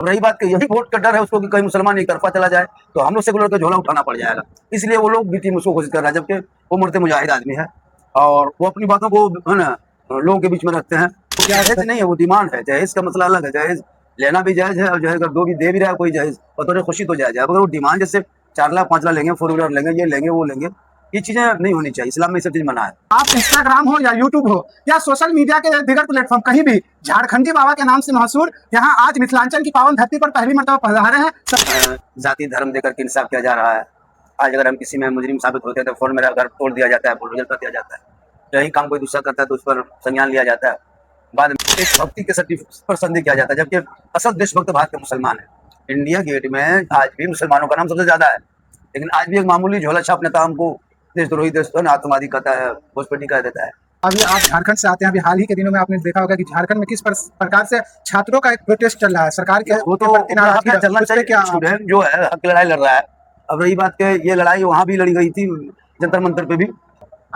रही बात कि यही वोट का डर है उसको कि कहीं मुसलमान एक तरफा चला जाए तो हम लोग सेकुलर का झोला उठाना पड़ जाएगा, इसलिए वो लोग बी टीम उसको घोषित कर रहा है, जबकि वो मरते मुजाहिद आदमी है और वो अपनी बातों को है ना लोगों के बीच में रखते हैं। तो जहेज नहीं है, वो डिमांड है। जहेज का मसला अलग है, जहेज लेना भी जायज है और जहेज अगर दे भी रहा है कोई जहेज बतौर खुशी तो जायज है। अगर वो डिमांड जैसे 4 लाख 5 लाख लेंगे, 4 व्हीलर लेंगे, ये लेंगे वो लेंगे, ये चीजें नहीं होनी चाहिए। इस्लाम में ये सब चीज मना है। आप इंस्टाग्राम हो या यूट्यूब हो या सोशल मीडिया के दीगर प्लेटफॉर्म कहीं भी झारखंडी बाबा के नाम से मशहूर यहाँ आज मिथिलांचल की पावन धरती पर पहली मर्तबा पधारे हैं। जाति धर्म देकर के इंसाफ किया जा रहा है। आज अगर हम किसी में मुजरिम साबित होते हैं तो फौरन मेरा घर तोड़ दिया जाता है, बुलडोजर कर दिया जाता है। यही काम कोई दूसरा करता है तो उस पर संज्ञान लिया जाता है। बाद में देशभक्ति के सर्टिफिकेट पर संदेह किया जाता है, जबकि असल देशभक्त भारत के मुसलमान है। इंडिया गेट में आज भी मुसलमानों का नाम सबसे ज्यादा है, लेकिन आज भी एक मामूली झोला छाप नेता हमको देशद्रोही, आतंकवादी कहता है, घुसपैठी कह देता है। अभी आप झारखंड से आते हैं, अभी हाल ही के दिनों में आपने देखा होगा कि झारखंड में किस प्रकार से छात्रों का एक प्रोटेस्ट चल रहा है सरकार के वो तो चलना चाहिए। क्या स्टूडेंट जो है हक लड़ाई लड़ रहा है। अब रही बात के ये लड़ाई वहां भी लड़ी गई थी जंतर मंतर पे भी।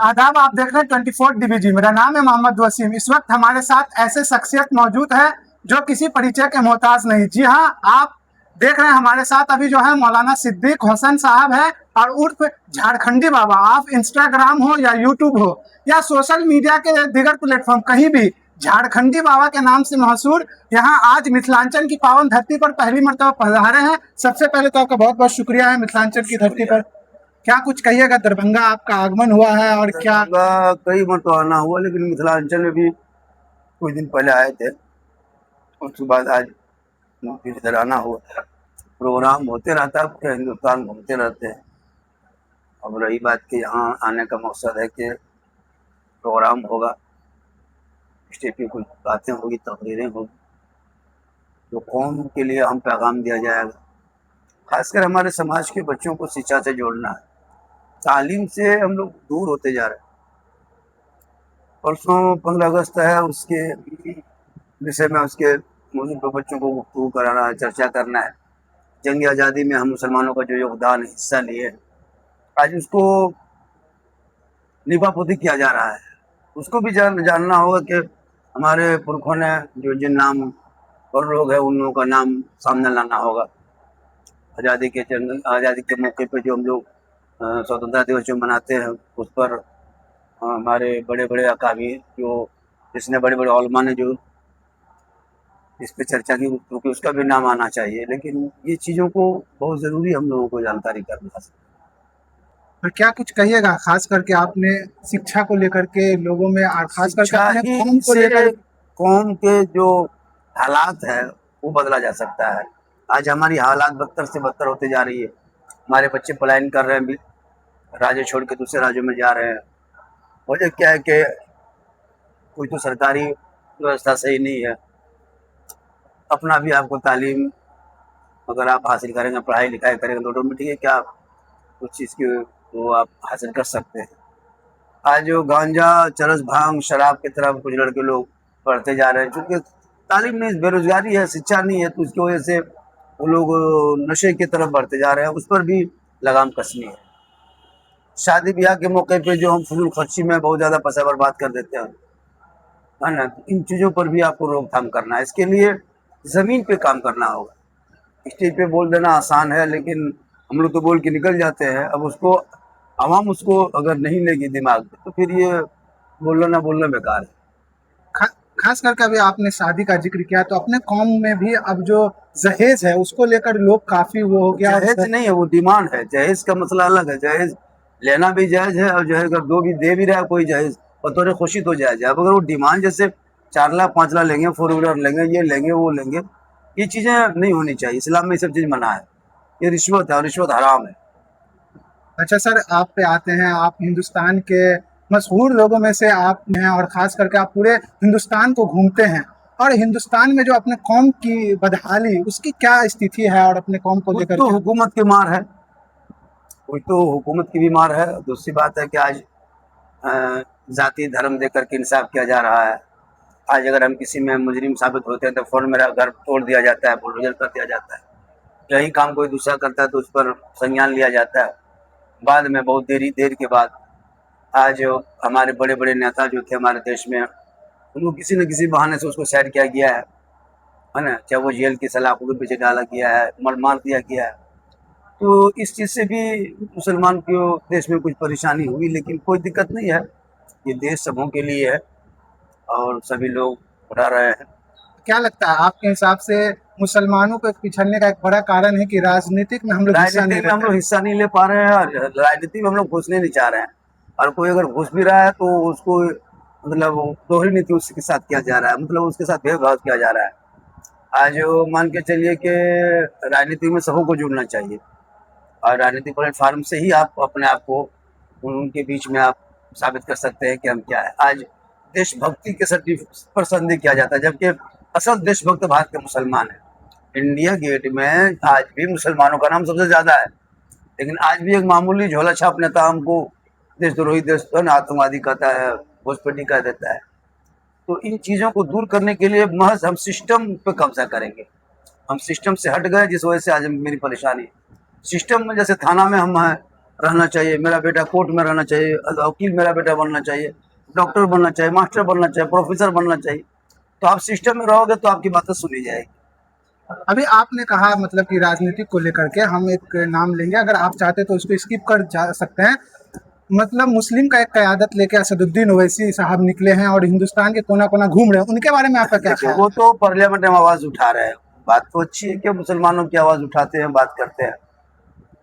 आदाब, आप देख रहे हैं 24 डीबीजी। मेरा नाम है मोहम्मद वसीम। इस वक्त हमारे साथ ऐसे शख्सियत मौजूद है जो किसी परिचय के मोहताज नहीं। जी हाँ, आप देख रहे हैं हमारे साथ अभी जो है मौलाना सिद्दीक हुसैन साहब है और उर्फ झारखंडी बाबा। आप इंस्टाग्राम हो या यूट्यूब हो या सोशल मीडिया के दीगर प्लेटफॉर्म कहीं भी झारखंडी बाबा के नाम से मशहूर यहाँ आज मिथिलांचल की पावन धरती पर पहली मर्तबा पधारे हैं। सबसे पहले तो आपका बहुत बहुत शुक्रिया है मिथिलांचल की धरती पर। क्या कुछ कहिएगा, दरभंगा आपका आगमन हुआ है और क्या कई मरतबा आना हुआ, लेकिन मिथिलांचल में भी कुछ दिन पहले आए थे, उसके बाद आज फिर इधर आना हुआ। प्रोग्राम होते रहता है, पूरे हिंदुस्तान घूमते रहते हैं। अब रही बात कि यहाँ आने का मकसद है कि प्रोग्राम होगा, स्टेज पे कुछ बातें होगी, तकरीरें होगी, तो कौम के लिए हम पैगाम दिया जाएगा। खासकर हमारे समाज के बच्चों को शिक्षा से जोड़ना है। तालीम से हम लोग दूर होते जा रहे हैं। परसों 15 अगस्त है, उसके विषय में उसके मौजूद पर बच्चों को गुफ्तगू कराना है, चर्चा करना है। जंग आज़ादी में हम मुसलमानों का जो योगदान हिस्सा लिए, आज उसको निभापोती किया जा रहा है। उसको भी जानना होगा कि हमारे पुरखों ने जो जिन नाम और लोग हैं उन लोगों का नाम सामने लाना होगा। आज़ादी के मौके पे जो हम लोग स्वतंत्रता दिवस जो मनाते हैं, उस पर हमारे बड़े बड़े अकाबीर जो जिसने बड़े बड़े उलमा ने जो इस पे चर्चा की, क्योंकि उसका भी नाम आना चाहिए। लेकिन ये चीज़ों को बहुत ज़रूरी हम लोगों को जानकारी करना। और क्या कुछ कहिएगा खास करके आपने शिक्षा को लेकर के लोगों में और खास करके अपने कौम को लेकर कौम के जो हालात है वो बदला जा सकता है। आज हमारी हालात बदतर से बदतर होते जा रही है। हमारे बच्चे पलायन कर रहे हैं, राज्य छोड़ के दूसरे राज्यों में जा रहे हैं। वजह क्या है कि कोई तो सरकारी व्यवस्था सही नहीं है। अपना भी आपको तालीम अगर आप हासिल करेंगे, पढ़ाई लिखाई करेंगे तो ऑटोमेटिक है क्या कुछ चीज़ की वो आप हासिल कर सकते हैं। आज जो गांजा, चरस, भांग, शराब की तरफ कुछ लड़के लोग बढ़ते जा रहे हैं, क्योंकि तालीम नहीं, बेरोजगारी है, शिक्षा नहीं है, तो उसकी वजह से वो लोग नशे की तरफ बढ़ते जा रहे हैं। उस पर भी लगाम कसनी है। शादी ब्याह के मौके पे जो हम फजूल खर्ची में बहुत ज़्यादा पैसा बर्बाद कर देते हैं, है ना, इन चीज़ों पर भी आपको रोकथाम करना है। इसके लिए ज़मीन पे काम करना होगा। स्टेज पे बोल देना आसान है, लेकिन हम लोग तो बोल के निकल जाते हैं। अब उसको आवाम उसको अगर नहीं लेगी दिमाग में, तो फिर ये बोलना ना बोलना बेकार है। खास करके अभी आपने शादी का जिक्र किया, तो अपने कौम में भी अब जो जहेज है उसको लेकर लोग काफी वो हो गया। जहेज नहीं है, वो डिमांड है। जहेज का मसला अलग है। जहेज लेना भी जायज है और जहेज अगर दे भी रहा है कोई जहेज बतौर खुशी तो जायज है। अब अगर वो डिमांड जैसे 4 लाख 5 लाख लेंगे, 4 व्हीलर लेंगे, ये लेंगे वो लेंगे, ये चीजें नहीं होनी चाहिए। इस्लाम में ये सब चीज मना है। ये रिश्वत है और रिश्वत हराम है। अच्छा सर, आप पे आते हैं, आप हिंदुस्तान के मशहूर लोगों में से आप हैं और ख़ास करके आप पूरे हिंदुस्तान को घूमते हैं और हिंदुस्तान में जो अपने कौम की बदहाली उसकी क्या स्थिति है और अपने कौम को लेकर तो हुकूमत की मार है, कोई तो हुकूमत की भी मार है। दूसरी बात है कि आज जाति धर्म देकर के इंसाफ किया जा रहा है। आज अगर हम किसी में मुजरिम साबित होते हैं तो फौरन मेरा घर तोड़ दिया जाता है, बुलडोजर कर दिया जाता है। यही काम कोई दूसरा करता है तो उस पर संज्ञान लिया जाता है। बाद में बहुत देर के बाद आज हमारे बड़े बड़े नेता जो थे हमारे देश में, उनको किसी न किसी बहाने से उसको साइड किया गया है। है ना, चाहे वो जेल की सलाखों के पीछे डाला गया है, मार दिया गया है। तो इस चीज़ से भी मुसलमान को देश में कुछ परेशानी हुई, लेकिन कोई दिक्कत नहीं है, ये देश सबों के लिए है और सभी लोग उठा रहे हैं। क्या लगता है आपके हिसाब से मुसलमानों को पिछड़ने का एक बड़ा कारण है कि राजनीतिक में हम लोग हिस्सा नहीं राजनीति में हम लेते? लोग हिस्सा नहीं ले पा रहे हैं और राजनीति में हम लोग घुसने नहीं चाह रहे हैं, और कोई अगर घुस भी रहा है तो उसको मतलब दोहरी नीति उसके साथ किया जा रहा है, मतलब उसके साथ भेदभाव किया जा रहा है। आज मान के चलिए कि राजनीति में सबों को जुड़ना चाहिए और राजनीतिक प्लेटफार्म से ही आप अपने आप को उनके बीच में आप साबित कर सकते हैं कि हम क्या है। आज देशभक्ति के सर्टिफिकेट पर संदेह किया जाता है, जबकि असल देशभक्त भारत के मुसलमान है। इंडिया गेट में आज भी मुसलमानों का नाम सबसे ज्यादा है, लेकिन आज भी एक मामूली झोला छाप नेता हमको देशद्रोही, देश आतंकवादी कहता है, घुसपैठी कह देता है। तो इन चीज़ों को दूर करने के लिए महज हम सिस्टम पे कब्जा करेंगे। हम सिस्टम से हट गए, जिस वजह से आज मेरी परेशानी। सिस्टम में जैसे थाना में हम हैं, रहना चाहिए, मेरा बेटा कोर्ट में रहना चाहिए, वकील मेरा बेटा बनना चाहिए, डॉक्टर बनना चाहिए, मास्टर बनना चाहिए, प्रोफेसर बनना चाहिए। तो आप सिस्टम में रहोगे तो आपकी बातें सुनी जाएगी। अभी आपने कहा मतलब कि राजनीति को लेकर के हम एक नाम लेंगे, अगर आप चाहते तो उसको स्किप कर जा सकते हैं। मतलब मुस्लिम का एक क़यादत लेके असदुद्दीन ओवैसी साहब निकले हैं और हिंदुस्तान के कोना कोना घूम रहे हैं, उनके बारे में आपका क्या देखिए, ख्याल वो है? तो पार्लियामेंट में आवाज़ उठा रहे हैं। बात तो अच्छी है कि मुसलमानों की आवाज़ उठाते हैं, बात करते हैं,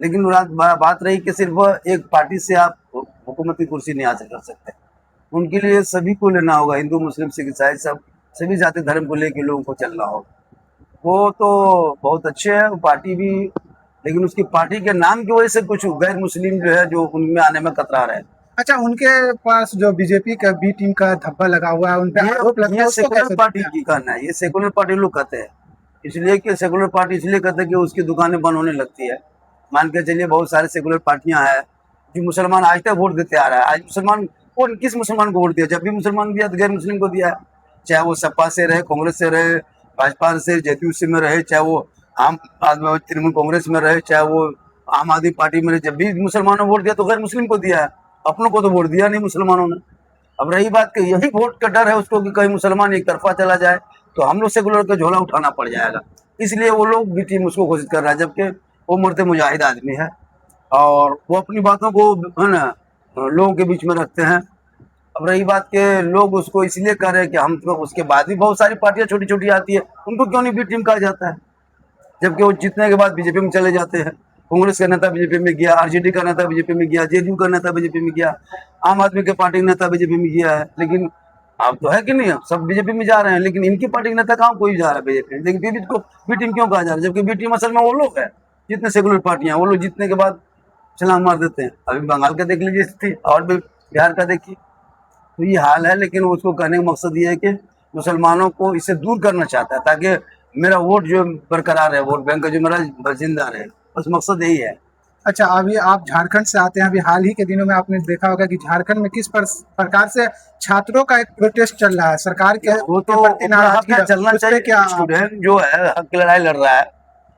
लेकिन बात रही कि सिर्फ एक पार्टी से आप हुकूमत की कुर्सी नहीं हासिल कर सकते। उनके लिए सभी को लेना होगा, हिंदू मुस्लिम सिख ईसाई सब, सभी जाति धर्म को लेके लोगों को चलना होगा। वो तो बहुत अच्छे हैं, वो पार्टी भी, लेकिन उसकी पार्टी के नाम की वजह से कुछ गैर मुस्लिम जो है जो उनमें आने में कतरा रहे हैं। अच्छा, उनके पास जो बीजेपी का बी टीम का धब्बा लगा हुआ है, उन पे आरोप लगता है, ये उसको सेकुलर कैसे पार्टी देखते हैं? की कहना है, ये सेकुलर पार्टी लोग कहते हैं, इसलिए कि सेकुलर पार्टी इसलिए कहते हैं कि उसकी दुकानें बंद होने लगती है। मान के चलिए बहुत सारे सेकुलर पार्टियां हैं जो मुसलमान आज तक वोट देते आ रहा है। आज मुसलमान कौन, किस मुसलमान को वोट दिया? जब भी मुसलमान दिया तो गैर मुस्लिम को दिया है, चाहे वो सपा से रहे, कांग्रेस से रहे, भाजपा से, जदयू से में रहे, चाहे वो आम आदमी तृणमूल कांग्रेस में रहे, चाहे वो आम आदमी पार्टी में रहे। जब भी मुसलमानों ने वोट दिया तो गैर मुस्लिम को दिया है, अपनों को तो वोट दिया नहीं मुसलमानों ने। अब रही बात कि यही वोट का डर है उसको कि कहीं मुसलमान एक तरफा चला जाए तो हम लोग सेकुलर का झोला उठाना पड़ जाएगा, इसलिए वो लोग भी टीम उसको घोषित कर रहा है, जबकि वो मरते मुजाहिद आदमी है और वो अपनी बातों को है ना लोगों के बीच में रखते हैं। अब रही बात के लोग उसको इसलिए कर रहे हैं कि हम तो, उसके बाद भी बहुत सारी पार्टियां छोटी छोटी आती है, उनको क्यों नहीं बी टीम कहा जाता है? जबकि वो जीतने के बाद बीजेपी में चले जाते हैं। कांग्रेस का नेता बीजेपी में गया, आरजेडी का नेता बीजेपी में गया, जेडीयू का नेता बीजेपी में गया, आम आदमी के पार्टी का नेता बीजेपी में गया है। लेकिन अब तो है कि नहीं, सब बीजेपी में जा रहे हैं, लेकिन इनकी पार्टी के नेता कहाँ कोई जा रहा है बीजेपी में? लेकिन बीजेपी को बी टीम क्यों कहा जा रहा है? जबकि बी टीम असल में वो लोग है, जितने सेकुलर पार्टियां, वो लोग जीतने के बाद छलांग मार देते हैं। अभी बंगाल का देख लीजिए स्थिति, और भी बिहार का देखिए, तो ये हाल है। लेकिन उसको कहने का मकसद ये है कि मुसलमानों को इससे दूर करना चाहता है, ताकि मेरा वोट जो बरकरार रहे, वोट बैंक का जो मेरा जिंदा रहे, बस मकसद यही है। अच्छा, अभी आप झारखंड से आते हैं, अभी हाल ही के दिनों में आपने देखा होगा कि झारखंड में किस प्रकार से छात्रों का एक प्रोटेस्ट चल रहा है सरकार के वो तो के प्रति नाराजगी है। चलना उस पे चाहिए, क्या स्टूडेंट जो है हक की लड़ाई लड़ रहा है।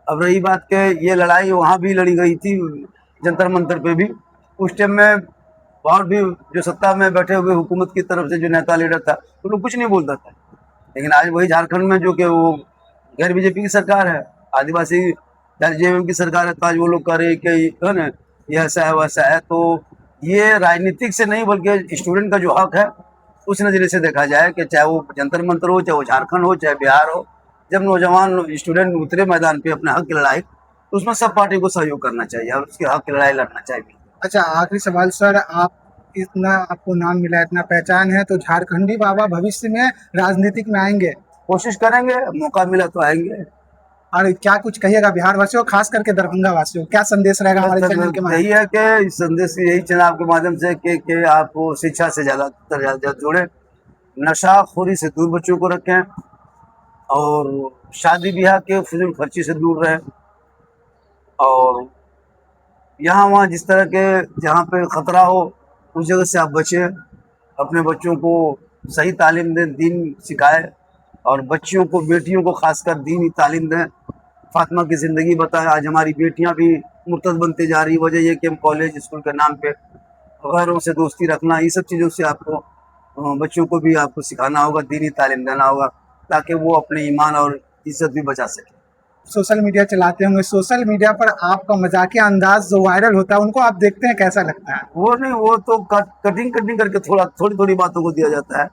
अब रही बात के ये लड़ाई वहाँ भी लड़ी गई थी जंतर मंतर पे भी, उस टाइम में और भी जो सत्ता में बैठे हुए हुकूमत की तरफ से जो नेता लीडर था तो लोग कुछ नहीं बोलता था। लेकिन आज वही झारखंड में जो कि वो गैर बीजेपी की सरकार है, आदिवासी जेएमएम की सरकार है, तो आज वो लोग कह रहे हैं कि है ना ये ऐसा है वैसा है। तो ये राजनीतिक से नहीं बल्कि स्टूडेंट का जो हक है उस नज़रिए से देखा जाए कि चाहे वो जंतर मंतर हो, चाहे वो झारखंड हो, चाहे बिहार हो, जब नौजवान स्टूडेंट उतरे मैदान पे अपने हक की लड़ाई, तो उसमें सब पार्टी को सहयोग करना चाहिए और उसके हक की लड़ाई लड़ना चाहिए। अच्छा, आखिरी सवाल सर, आप इतना आपको नाम मिला है, इतना पहचान है, तो झारखंडी बाबा भविष्य में राजनीतिक में आएंगे कोशिश करेंगे, मौका मिला तो आएंगे। और क्या कुछ कहिएगा बिहार वासियों, खास करके दरभंगा वासियों, क्या संदेश रहेगा हमारे चैनल के माध्यम? यही है कि इस संदेश यही चैनल के माध्यम से कि आप शिक्षा से ज़्यादा जुड़े, नशाखोरी से दूर बच्चों को रखें और शादी ब्याह के फिजूल खर्ची से दूर रहें, और यहाँ वहाँ जिस तरह के जहाँ पे ख़तरा हो उस जगह से आप बचें। अपने बच्चों को सही तालीम दें, दीन सिखाएं, और बच्चियों को, बेटियों को खासकर दीनी तालीम दें, फातिमा की ज़िंदगी बताएं। आज हमारी बेटियां भी मुर्तद बनते जा रही, वजह ये कि हम कॉलेज स्कूल के नाम पे गैरों से दोस्ती रखना, ये सब चीज़ों से आपको बच्चों को भी आपको सिखाना होगा, दीनी तालीम देना होगा, ताकि वो अपने ईमान और इज्जत भी बचा सके। सोशल मीडिया चलाते होंगे, सोशल मीडिया पर आपका मजाकिया अंदाज जो वायरल होता है उनको आप देखते हैं, कैसा लगता है? वो नहीं, वो तो कटिंग कटिंग करके थोड़ी थोड़ी बातों को दिया जाता है,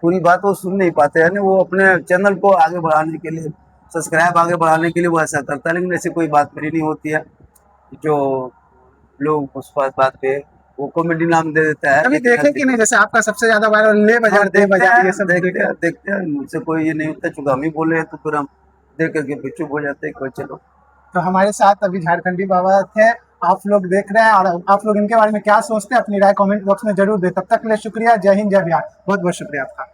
पूरी बात वो सुन नहीं पाते हैं ना। वो अपने चैनल को आगे बढ़ाने के लिए, सब्सक्राइब आगे बढ़ाने के लिए वो ऐसा करता है, लेकिन ऐसी कोई बात मेरी नहीं होती है। जो लोग उस बात पे वो कॉमेडी नाम दे देता है। कभी देखे कि नहीं, जैसे आपका सबसे ज्यादा वायरल ले बाजार दे बाजार ये सब देखते हैं, मुझसे कोई ये नहीं होता, चूंकि हम ही बोले हैं तो फिर हम देख करके फिर चुप हो जाते हैं कि चलो। तो हमारे साथ अभी झारखंडी बाबा थे, आप लोग देख रहे हैं, और आप लोग इनके बारे में क्या सोचते हैं अपनी राय कमेंट बॉक्स में जरूर दें। तब तक के लिए शुक्रिया, जय हिंद जय बिहार, बहुत बहुत शुक्रिया आपका।